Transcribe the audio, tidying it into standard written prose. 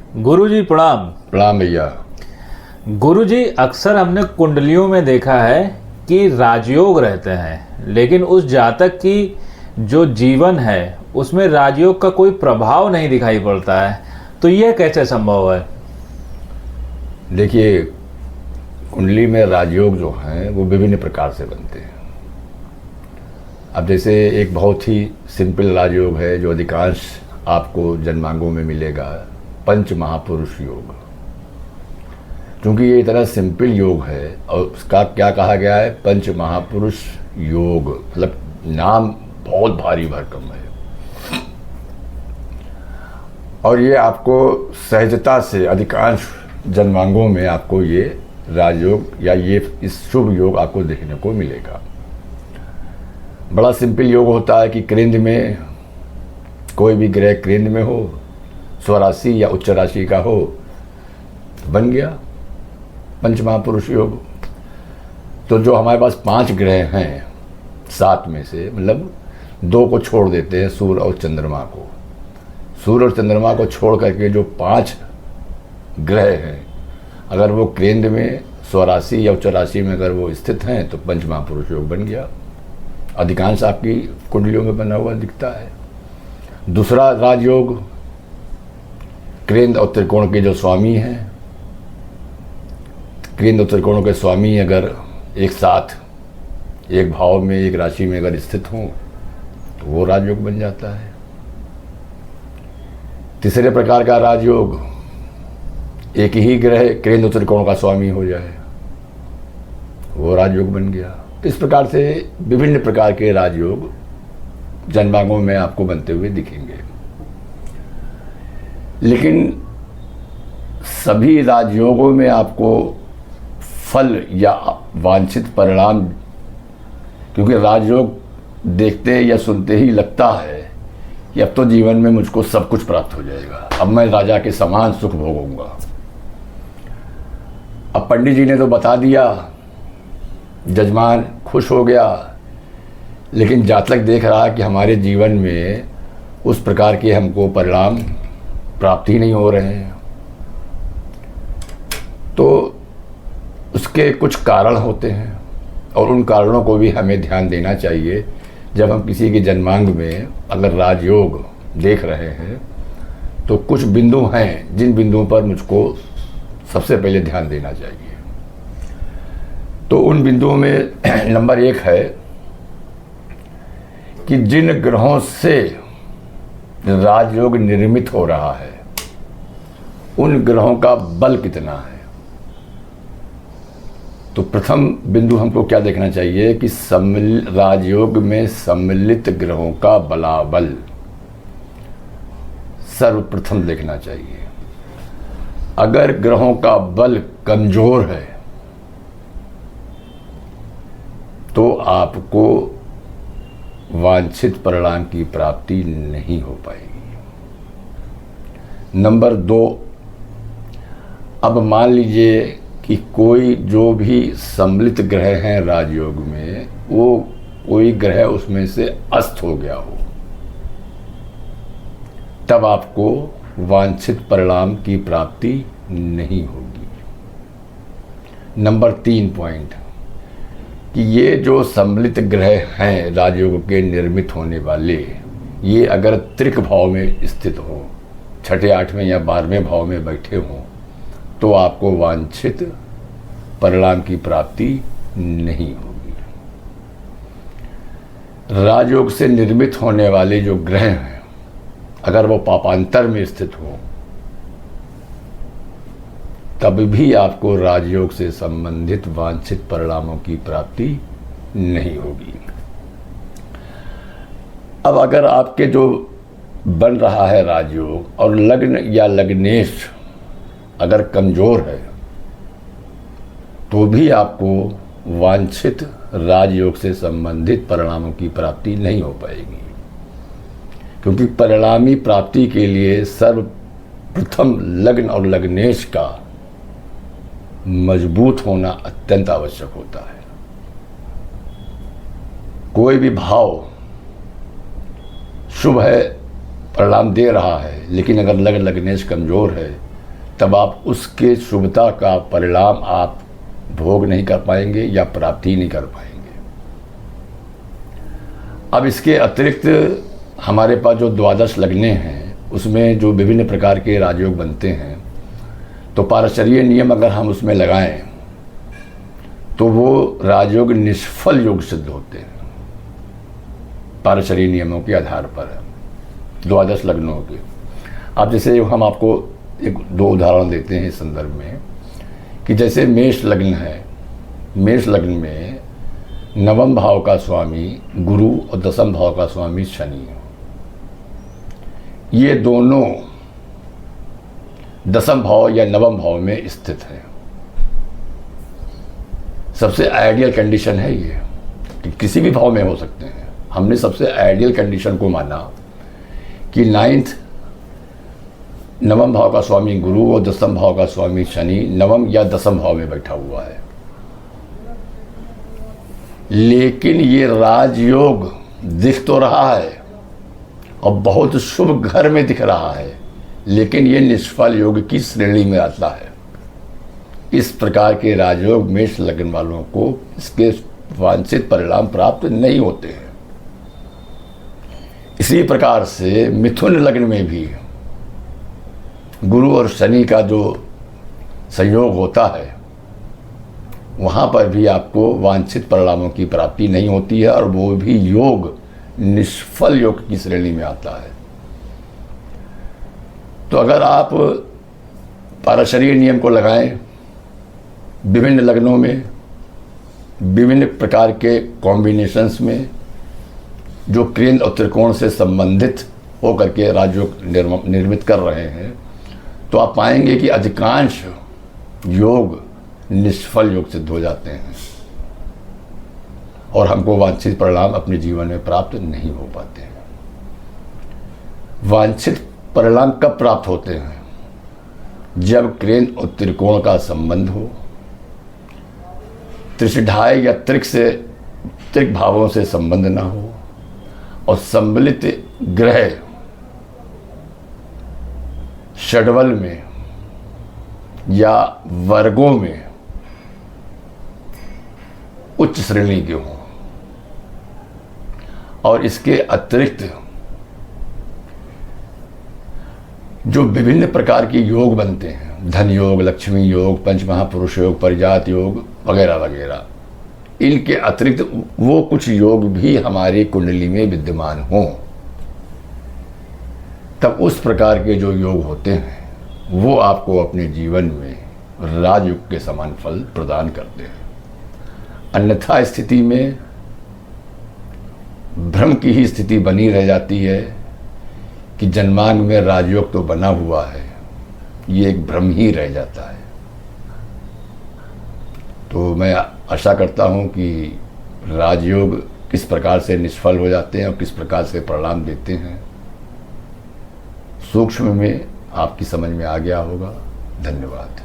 गुरुजी प्रणाम। प्रणाम भैया। गुरुजी, अक्सर हमने कुंडलियों में देखा है कि राजयोग रहते हैं, लेकिन उस जातक की जो जीवन है उसमें राजयोग का कोई प्रभाव नहीं दिखाई पड़ता है, तो यह कैसे संभव है? देखिए, कुंडली में राजयोग जो हैं वो विभिन्न प्रकार से बनते हैं। अब जैसे एक बहुत ही सिंपल राजयोग है जो अधिकांश आपको जन्मांगों में मिलेगा, पंच महापुरुष योग। क्योंकि ये इतना सिंपल योग है और उसका क्या कहा गया है, पंच महापुरुष योग, मतलब नाम बहुत भारी भरकम है। और ये आपको सहजता से अधिकांश जन्मांगों में आपको ये राजयोग या ये इस शुभ योग आपको देखने को मिलेगा। बड़ा सिंपल योग होता है कि केंद्र में कोई भी ग्रह केंद्र में हो, स्वराशि या उच्च राशि का हो, बन गया पंच महापुरुष योग। तो जो हमारे पास 5 ग्रह हैं 7 में से, मतलब 2 को छोड़ देते हैं, सूर्य और चंद्रमा को। सूर्य और चंद्रमा को छोड़ करके जो 5 ग्रह हैं, अगर वो केंद्र में, स्वराशि या उच्च राशि में अगर वो स्थित हैं तो पंच महापुरुष योग बन गया। अधिकांश आपकी कुंडलियों में बना हुआ दिखता है। दूसरा राजयोग, केंद्र और त्रिकोण के जो स्वामी हैं, केंद्र और त्रिकोणों के स्वामी अगर एक साथ एक भाव में, एक राशि में अगर स्थित हों तो वो राजयोग बन जाता है। तीसरे प्रकार का राजयोग, एक ही ग्रह केंद्र और त्रिकोण का स्वामी हो जाए, वो राजयोग बन गया। इस प्रकार से विभिन्न प्रकार के राजयोग जन्मांगों में आपको बनते हुए दिखेंगे। लेकिन सभी राजयोगों में आपको फल या वांछित परिणाम, क्योंकि राजयोग देखते या सुनते ही लगता है कि अब तो जीवन में मुझको सब कुछ प्राप्त हो जाएगा, अब मैं राजा के समान सुख भोगूंगा। अब पंडित जी ने तो बता दिया, जजमान खुश हो गया, लेकिन जातक देख रहा कि हमारे जीवन में उस प्रकार के हमको परिणाम प्राप्त ही नहीं हो रहे हैं। तो उसके कुछ कारण होते हैं और उन कारणों को भी हमें ध्यान देना चाहिए। जब हम किसी के जन्मांग में अगर राजयोग देख रहे हैं तो कुछ बिंदु हैं जिन बिंदुओं पर मुझको सबसे पहले ध्यान देना चाहिए। तो उन बिंदुओं में नंबर 1 है कि जिन ग्रहों से राजयोग निर्मित हो रहा है उन ग्रहों का बल कितना है। तो प्रथम बिंदु हमको क्या देखना चाहिए कि राजयोग में सम्मिलित ग्रहों का बलाबल सर्वप्रथम देखना चाहिए। अगर ग्रहों का बल कमजोर है तो आपको वांछित परिणाम की प्राप्ति नहीं हो पाएगी। नंबर 2, अब मान लीजिए कि कोई जो भी सम्मिलित ग्रह हैं राजयोग में, वो कोई ग्रह उसमें से अस्त हो गया हो, तब आपको वांछित परिणाम की प्राप्ति नहीं होगी। नंबर 3 पॉइंट कि ये जो सम्मिलित ग्रह हैं राजयोग के निर्मित होने वाले, ये अगर त्रिक भाव में स्थित हो, 6ठे 8वें या 12वें भाव में बैठे हों, तो आपको वांछित परिणाम की प्राप्ति नहीं होगी। राजयोग से निर्मित होने वाले जो ग्रह हैं, अगर वो पापांतर में स्थित हो, तब भी आपको राजयोग से संबंधित वांछित परिणामों की प्राप्ति नहीं होगी। अब अगर आपके जो बन रहा है राजयोग और लग्न या लग्नेश अगर कमजोर है, तो भी आपको वांछित राजयोग से संबंधित परिणामों की प्राप्ति नहीं हो पाएगी। क्योंकि परिणामी प्राप्ति के लिए सर्वप्रथम लग्न और लग्नेश का मजबूत होना अत्यंत आवश्यक होता है। कोई भी भाव शुभ है, परिणाम दे रहा है, लेकिन अगर लग्न लग्नेश कमजोर है तब आप उसके शुभता का परिणाम आप भोग नहीं कर पाएंगे या प्राप्ति नहीं कर पाएंगे। अब इसके अतिरिक्त हमारे पास जो द्वादश लग्नें हैं उसमें जो विभिन्न प्रकार के राजयोग बनते हैं, तो पारशरीय नियम अगर हम उसमें लगाएं तो वो राजयोग निष्फल योग सिद्ध होते हैं पारशरीय नियमों के आधार पर, द्वादश लग्नों के। अब जैसे हम आपको एक दो उदाहरण देते हैं इस संदर्भ में कि जैसे मेष लग्न है, मेष लग्न में नवम भाव का स्वामी गुरु और दसम भाव का स्वामी शनि, ये दोनों दसम भाव या नवम भाव में स्थित है। सबसे आइडियल कंडीशन है ये कि किसी भी भाव में हो सकते हैं। हमने सबसे आइडियल कंडीशन को माना कि नाइन्थ नवम भाव का स्वामी गुरु और दसम भाव का स्वामी शनि नवम या दसम भाव में बैठा हुआ है, लेकिन ये राजयोग दिख तो रहा है और बहुत शुभ घर में दिख रहा है, लेकिन ये निष्फल योग की श्रेणी में आता है। इस प्रकार के राजयोग मेष लग्न वालों को इसके वांछित परिणाम प्राप्त नहीं होते हैं। इसी प्रकार से मिथुन लग्न में भी गुरु और शनि का जो संयोग होता है, वहाँ पर भी आपको वांछित परिणामों की प्राप्ति नहीं होती है और वो भी योग निष्फल योग की श्रेणी में आता है। तो अगर आप पारशरीय नियम को लगाएं विभिन्न लग्नों में, विभिन्न प्रकार के कॉम्बिनेशंस में जो केंद्र और त्रिकोण से संबंधित होकर के राजयोग निर्मित कर रहे हैं, तो आप पाएंगे कि अधिकांश योग निष्फल योग सिद्ध हो जाते हैं और हमको वांछित परिणाम अपने जीवन में प्राप्त नहीं हो पाते हैं। वांछित परिणाम कब प्राप्त होते हैं? जब केंद्र और त्रिकोण का संबंध हो, त्रिषिढाई या त्रिक भावों से संबंध ना हो और सम्मिलित ग्रह षड्वल में या वर्गों में उच्च श्रेणी के हों। और इसके अतिरिक्त जो विभिन्न प्रकार के योग बनते हैं, धन योग, लक्ष्मी योग, पंच महापुरुष योग, परिजात योग वगैरह वगैरह, इनके अतिरिक्त वो कुछ योग भी हमारी कुंडली में विद्यमान हों, तब उस प्रकार के जो योग होते हैं वो आपको अपने जीवन में राजयोग के समान फल प्रदान करते हैं। अन्यथा स्थिति में भ्रम की ही स्थिति बनी रह जाती है कि जन्मांग में राजयोग तो बना हुआ है, ये एक भ्रम ही रह जाता है। तो मैं आशा करता हूँ कि राजयोग किस प्रकार से निष्फल हो जाते हैं और किस प्रकार से परिणाम देते हैं, सूक्ष्म में आपकी समझ में आ गया होगा। धन्यवाद।